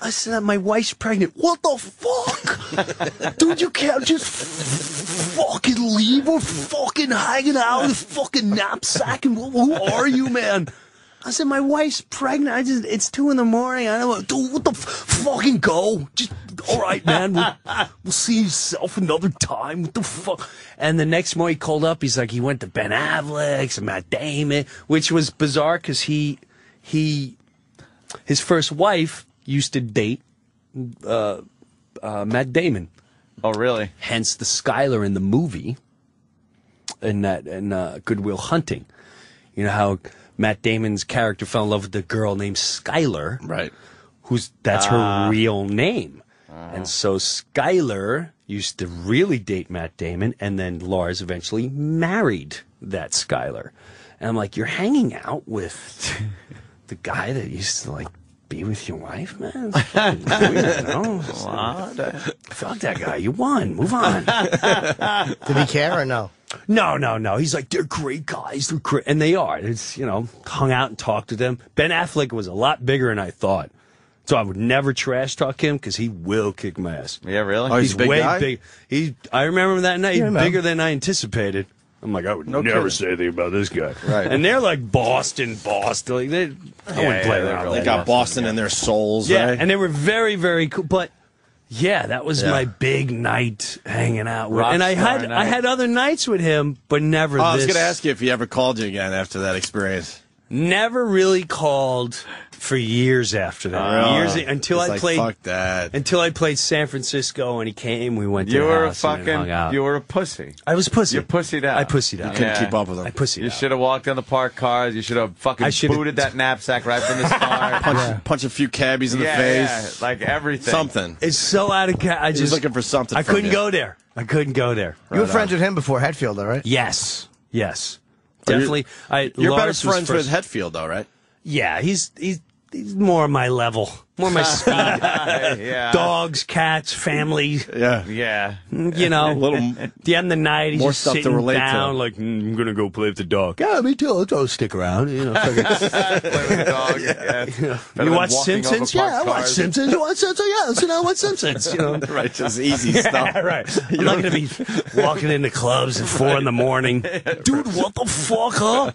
I said, my wife's pregnant. What the fuck? Dude, you can't just fucking leave her fucking hanging out with a fucking knapsack. And who are you, man? I said, my wife's pregnant. It's 2 in the morning. I don't, dude, what the fucking go. Just, all right, man. We'll see yourself another time. What the fuck? And the next morning he called up. He's like, he went to Ben Affleck's and Matt Damon, which was bizarre because his first wife used to date Matt Damon. Oh, really? Hence the Skylar in the movie in Good Will Hunting. You know how Matt Damon's character fell in love with the girl named Skylar. Right. That's her real name. And so Skylar used to really date Matt Damon, and then Lars eventually married that Skylar. And I'm like, you're hanging out with the guy that used to, like, be with your wife, man? It's fucking weird, no? Fuck that guy. You won. Move on. Did he care or no? No. He's like, they're great guys. They're great. And they are. It's, hung out and talked to them. Ben Affleck was a lot bigger than I thought. So I would never trash talk him because he will kick my ass. Yeah, really? Oh, he's a big way guy? big. I remember him that night. He's bigger than I anticipated. I'm like, I would never say anything about this guy. Right. And they're like Boston. Like I wouldn't play around. They got Boston in their souls, Yeah, right? and they were very, very cool. But yeah, that was my big night hanging out with. And I had other nights with him, but never. I was going to ask you if he ever called you again after that experience. Never really called for years after that. Years until I played. Fuck that. Until I played San Francisco and he came. We went to the house and hung out. You were a pussy. I was a pussy. You pussied out. I pussied out. You couldn't keep up with him. I pussied You out. should have walked down the parked cars. You should have fucking booted that knapsack right from the start. Punch a few cabbies in the face. Yeah, like everything. Something. It's so out of I He was looking for something. I from couldn't you. go there. You were friends with him before Hetfield, though, right? Yes. Definitely. You're better Lars was friends with Hetfield, though, right? Yeah, he's more my level, more my speed. Yeah. Dogs, cats, family. Yeah. You know, at the end of the night, he's More just stuff to sitting relate to. down, like, I'm gonna go play with the dog. Yeah, me too. I'll stick around. You know, Play with the dog. Yeah. you watch Simpsons? Yeah, I watch Simpsons. You watch Simpsons? Yeah, so now I watch Simpsons. You know, Right, just easy stuff. right. I'm not gonna be walking into clubs at 4 in the morning. Dude, what the fuck, huh?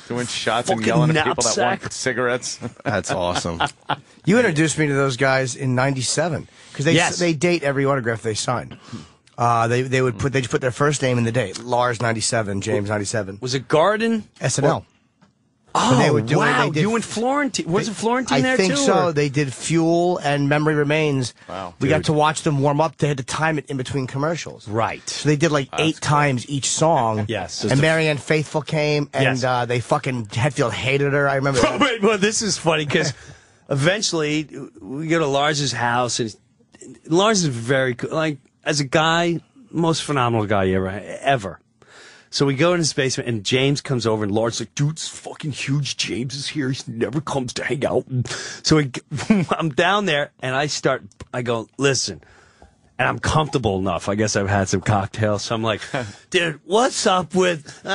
Doing shots Fucking and yelling at people that knapsack. want cigarettes. That's awesome. You introduced me to those guys in '97 because they date every autograph they sign. They put their first name in the date. Lars 97, James 97. Was it Garden? SNL. Oh, they were doing, wow. they did, You and Florentine. Was it Florentine there, too? I think so. or- They did Fuel and Memory Remains. Wow. We got to watch them warm up. They had to time it in between commercials. Right. So they did like 8 times each song. Yes. And Marianne Faithfull came, and they fucking, Hetfield hated her. I remember that. Wait, well, this is funny because eventually we go to Lars's house, and Lars is very cool. Like, as a guy, most phenomenal guy ever. So we go in his basement, and James comes over, and Lars like, dude, it's fucking huge. James is here. He never comes to hang out. So I'm down there, and I go, listen. And I'm comfortable enough. I guess I've had some cocktails. So I'm like, dude, what's up with the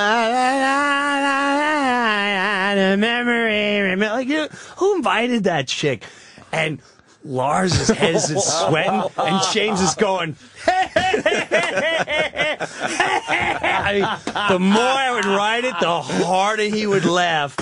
memory? Like, who invited that chick? And Lars's head is sweating, and James is going, the more I would write it, the harder he would laugh.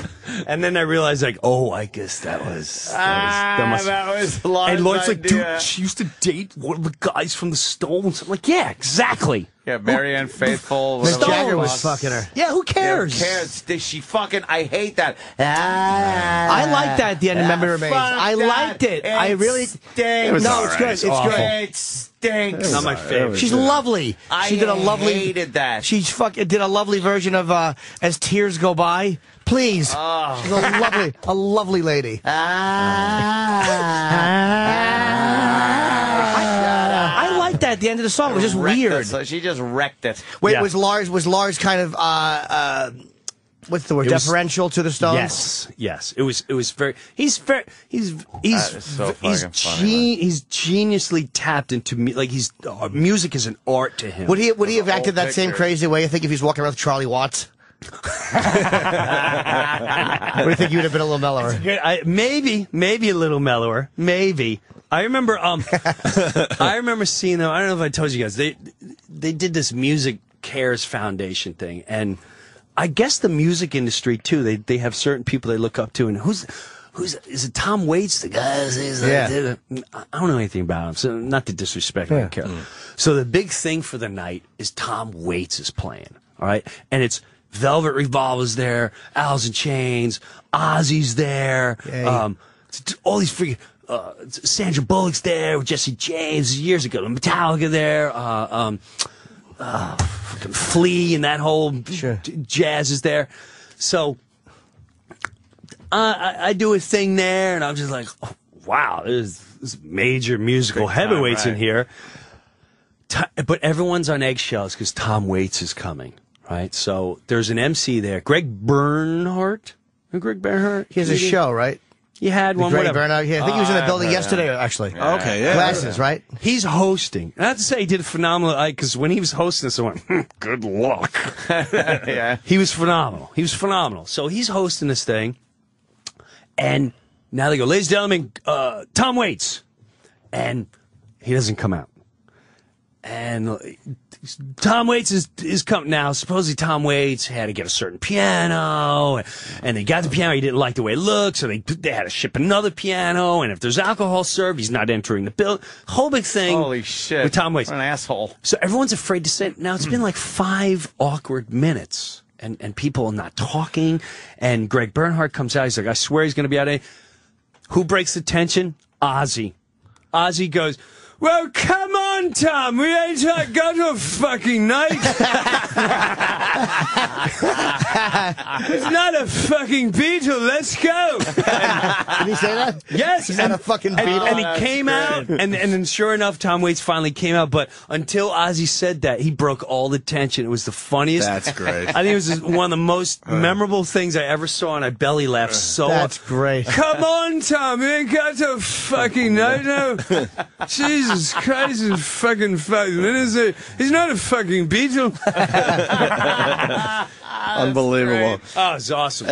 And then I realized, like, oh, I guess that was Lars' And Lloyd's like, idea. dude, she used to date one of the guys from the Stones. I'm like, yeah, exactly. Yeah, Marianne Faithfull. Mick whatever Jagger it was fucking her. Yeah, who cares? Who cares? Did she fucking? I hate that. I liked that at the end of Memory Remains. I liked it. I really. Stinks. No, it's good. It's good. It stinks. Not my favorite. She's lovely. She did a lovely. hated that. She did a lovely version of As Tears Go By. Please. She's a lovely lady. I liked that at the end of the song. It was just weird. She just wrecked it. Wait, was Lars kind of what's the word? Deferential to the Stones? Yes. It was very. He's That is so fucking funny, he's geniusly tapped into me. Like music is an art to him. Would he have acted that old same picture. crazy way? I think if he's walking around with Charlie Watts. What do you think? You would have been a little mellower. Maybe a little mellower. Maybe. I remember I remember seeing them. I don't know if I told you guys. They did this Music Cares Foundation thing, and I guess the music industry too. They have certain people they look up to, and who's is it Tom Waits, the guy? Yeah. I don't know anything about him, so not to disrespect him. I don't care. So the big thing for the night is Tom Waits is playing. All right, and it's Velvet Revolver's there, Alice in Chains, Ozzy's there, all these freaking. Sandra Bullock's there with Jesse James years ago. Metallica there. Fucking Flea and that whole jazz is there. So I do a thing there, and I'm just like, oh, wow, there's major musical heavyweights in here. But everyone's on eggshells because Tom Waits is coming, right? So there's an MC there, Greg Bernhardt. Greg Bernhardt. He has a show, right? You had one, whatever. I think he was in the building yesterday, actually. Okay, yeah. Glasses, right? He's hosting. And I have to say, he did a phenomenal, because when he was hosting this, I went, good luck. Yeah. He was phenomenal. So he's hosting this thing, and now they go, ladies and gentlemen, Tom Waits. And he doesn't come out. And Tom Waits is coming now. Supposedly Tom Waits had to get a certain piano, and they got the piano. He didn't like the way it looked, so they had to ship another piano. And if there's alcohol served, he's not entering the bill. Whole big thing. Holy shit! With Tom Waits, what an asshole. So everyone's afraid to say it. Now it's been like 5 awkward minutes, and people are not talking. And Greg Bernhardt comes out. He's like, I swear he's going to be out of. Who breaks the tension? Ozzy. Ozzy goes, well, come on, Tom. We ain't got a fucking night. It's not a fucking Beatle. Let's go. Did he say that? Yes. He's not a fucking Beatle. And he came out, and then sure enough, Tom Waits finally came out. But until Ozzy said that, he broke all the tension. It was the funniest. That's great. I think it was one of the most memorable things I ever saw, and I belly laughed so hard. That's great. Come on, Tom. You ain't got a fucking night now. Jesus Christ, it's fucking 5 minutes. He's not a fucking Beatle. Unbelievable. Oh, it's awesome.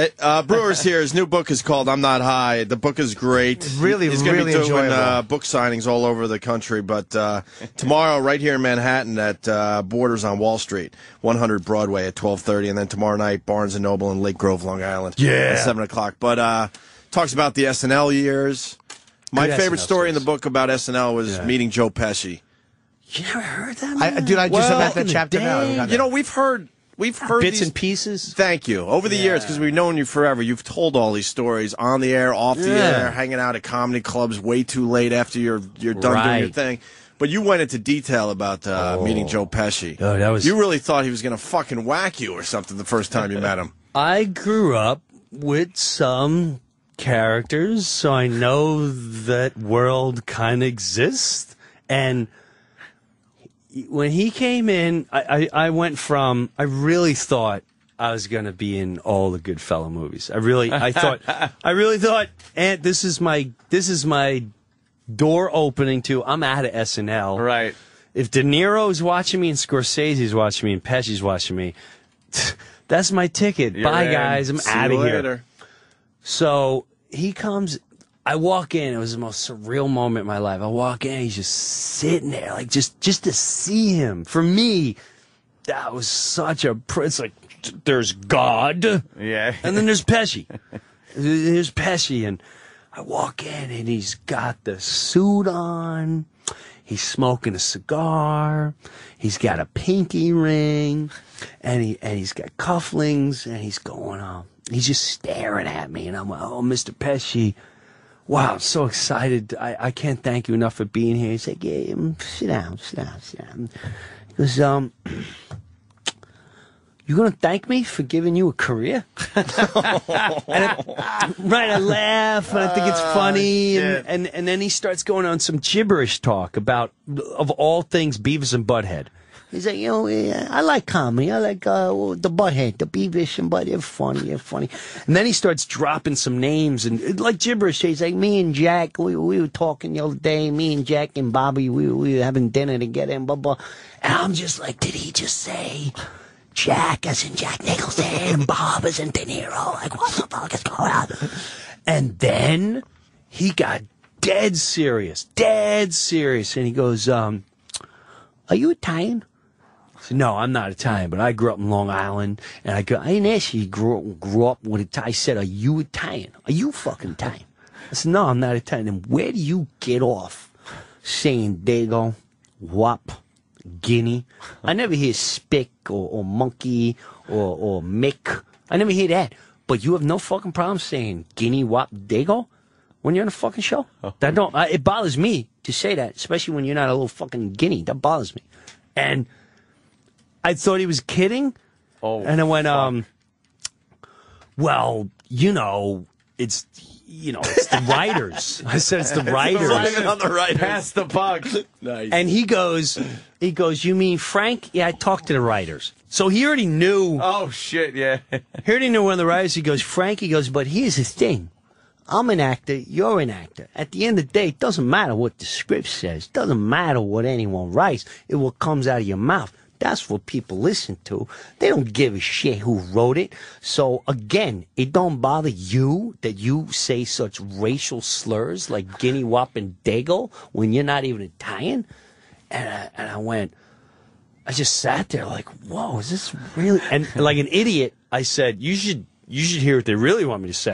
Breuer's here. His new book is called I'm Not High. The book is great. Really, He's going to really be doing enjoyable. book signings all over the country. But tomorrow, right here in Manhattan at Borders on Wall Street, 100 Broadway at 12:30. And then tomorrow night, Barnes & Noble in Lake Grove, Long Island at 7 o'clock. But talks about the SNL years. My favorite story in the book about SNL was meeting Joe Pesci. You never heard that, man? Dude, I just about that chapter now. You know, we've heard bits these, and pieces. Thank you. Over the years, because we've known you forever, you've told all these stories on the air, off the air, hanging out at comedy clubs way too late after you're done doing your thing. But you went into detail about meeting Joe Pesci. Oh, that was. You really thought he was going to fucking whack you or something the first time you met him. I grew up with some characters, so I know that world kind of exists. And when he came in, I went from, I really thought I was going to be in all the Goodfellas movies. I really thought, and this is my door opening to, I'm out of SNL. Right. If De Niro's watching me and Scorsese's watching me and Pesci's watching me, that's my ticket. You're Bye, in. guys. I'm See out you of here. later. So he comes, I walk in, it was the most surreal moment in my life. I walk in, he's just sitting there, like just to see him. For me, that was such a, it's like, there's God. Yeah. And then there's Pesci. There's Pesci, and I walk in, and he's got the suit on. He's smoking a cigar. He's got a pinky ring, and he's got cufflinks, and he's going on. He's just staring at me, and I'm like, oh, Mr. Pesci, wow, I'm so excited. I can't thank you enough for being here. He's like, yeah, sit down. He goes, you going to thank me for giving you a career? I laugh, and I think it's funny, and then he starts going on some gibberish talk about, of all things, Beavis and Butthead. He's like, I like comedy. I like the Butthead, the Beavis and Butthead. They're funny. And then he starts dropping some names and like gibberish. He's like, me and Jack, we were talking the other day. Me and Jack and Bobby, we were having dinner together and blah blah. And I'm just like, did he just say Jack as in Jack Nicholson, Bob as in De Niro. Like, what the fuck is going on? And then he got dead serious. And he goes, are you Italian? I said, no, I'm not Italian, but I grew up in Long Island. And I didn't ask you, grew up with Italian. I said, are you Italian? Are you fucking Italian? I said, no, I'm not Italian. And where do you get off saying Dago, Wop, Guinea? I never hear Spick or Monkey or Mick. I never hear that. But you have no fucking problem saying Guinea, Wop, Dago when you're on a fucking show? That don't. It bothers me to say that, especially when you're not a little fucking Guinea. That bothers me. And I thought he was kidding. Oh, and I went, well, it's the writers. I said it's the writers. On the writers. Pass the buck. Nice. And he goes, you mean Frank? Yeah, I talked to the writers. So he already knew. Oh, shit, yeah. He already knew one of the writers. He goes, Frank, but here's the thing. I'm an actor, you're an actor. At the end of the day, it doesn't matter what the script says. It doesn't matter what anyone writes. It what comes out of your mouth. That's what people listen to. They don't give a shit who wrote it. So, again, it don't bother you that you say such racial slurs like Guinea, Wop, and Dago when you're not even Italian? And I just sat there like, whoa, is this really? And like an idiot, I said, you should hear what they really want me to say.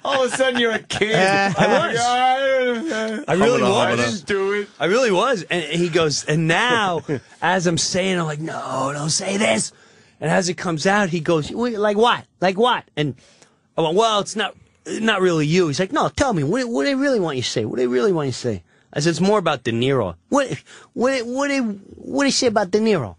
All of a sudden, you're a kid. I really was. Just do it. I really was. And he goes, and now, as I'm saying, I'm like, no, don't say this. And as it comes out, he goes, like what? Like what? And I went, well, it's not really you. He's like, no, tell me, what do they really want you to say? What do they really want you to say? I said, it's more about De Niro. What do they say about De Niro?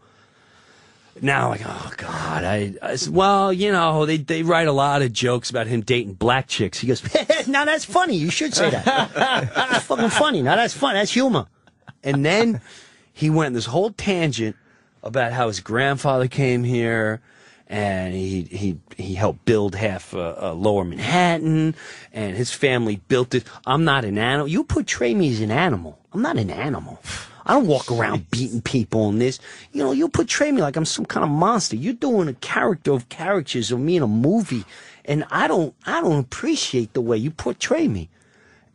Now, like, oh, God. I said, well, they write a lot of jokes about him dating black chicks. He goes, now that's funny. You should say that. That's fucking funny. Now that's fun. That's humor. And then he went on this whole tangent about how his grandfather came here and he helped build half Lower Manhattan, and his family built it. I'm not an animal. You portray me as an animal. I'm not an animal. I don't walk around beating people in this. You portray me like I'm some kind of monster. You're doing a character of characters of me in a movie, and I don't appreciate the way you portray me.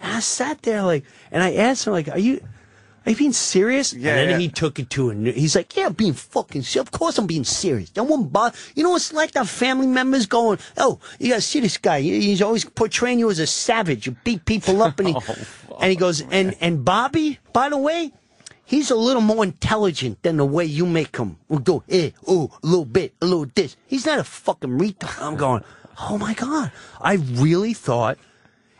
And I sat there and I asked him are you being serious? Yeah, and then he took it to he's like, yeah, I'm being fucking serious. Of course I'm being serious. That won't bother. You know, it's like that family members going, oh, you gotta see this guy. He's always portraying you as a savage. You beat people up, and he goes, and Bobby, by the way, he's a little more intelligent than the way you make him. We'll go, a little bit, a little this. He's not a fucking retard. I'm going, oh my God. I really thought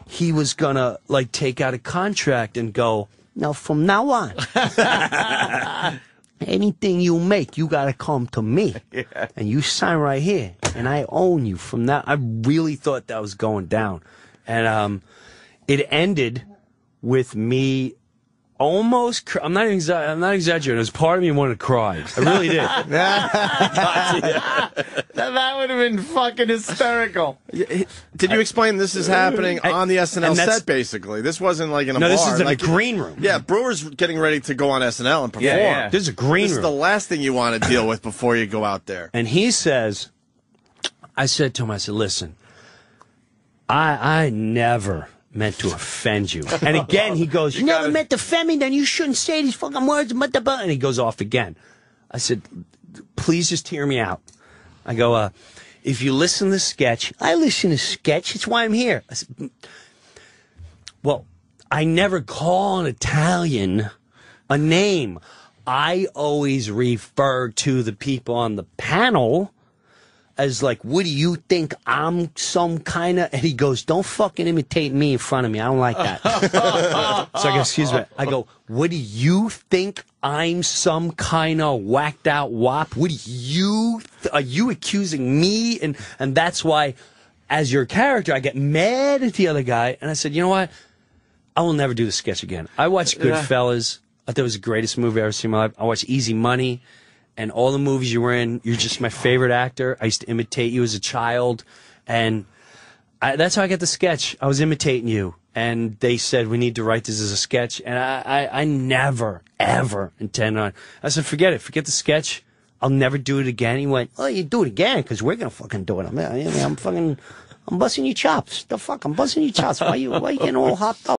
he was gonna take out a contract and go, now from now on, anything you make, you gotta come to me. Yeah. And you sign right here. And I own you from now. I really thought that was going down. And it ended with me almost, I'm not exaggerating. There's part of me wanted to cry. I really did. That would have been fucking hysterical. Did you explain this is happening on the SNL set, basically? This wasn't like in a bar. No, this is in a green room. Yeah, Breuer's getting ready to go on SNL and perform. Yeah. This is a green room. This is the last thing you want to deal with before you go out there. And he says, I said to him, listen, I never meant to offend you. And again, he goes, you never meant to offend me, then you shouldn't say these fucking words. And he goes off again. I said, please just hear me out. I go, if you listen to sketch, I listen to sketch. It's why I'm here. I said, well, I never call an Italian a name. I always refer to the people on the panel as what do you think I'm some kind of... And he goes, don't fucking imitate me in front of me. I don't like that. So I go, excuse me. I go, what do you think I'm some kind of whacked out wop? What do you... Are you accusing me? And that's why, as your character, I get mad at the other guy. And I said, you know what? I will never do the sketch again. I watched Goodfellas. I thought it was the greatest movie I've ever seen in my life. I watched Easy Money. And all the movies you were in, you're just my favorite actor. I used to imitate you as a child. And that's how I got the sketch. I was imitating you. And they said, we need to write this as a sketch. And I never, ever intend on... I said, forget it. Forget the sketch. I'll never do it again. He went, oh, you do it again because we're going to fucking do it. I'm busting your chops. The fuck? I'm busting your chops. Why you getting all hopped up?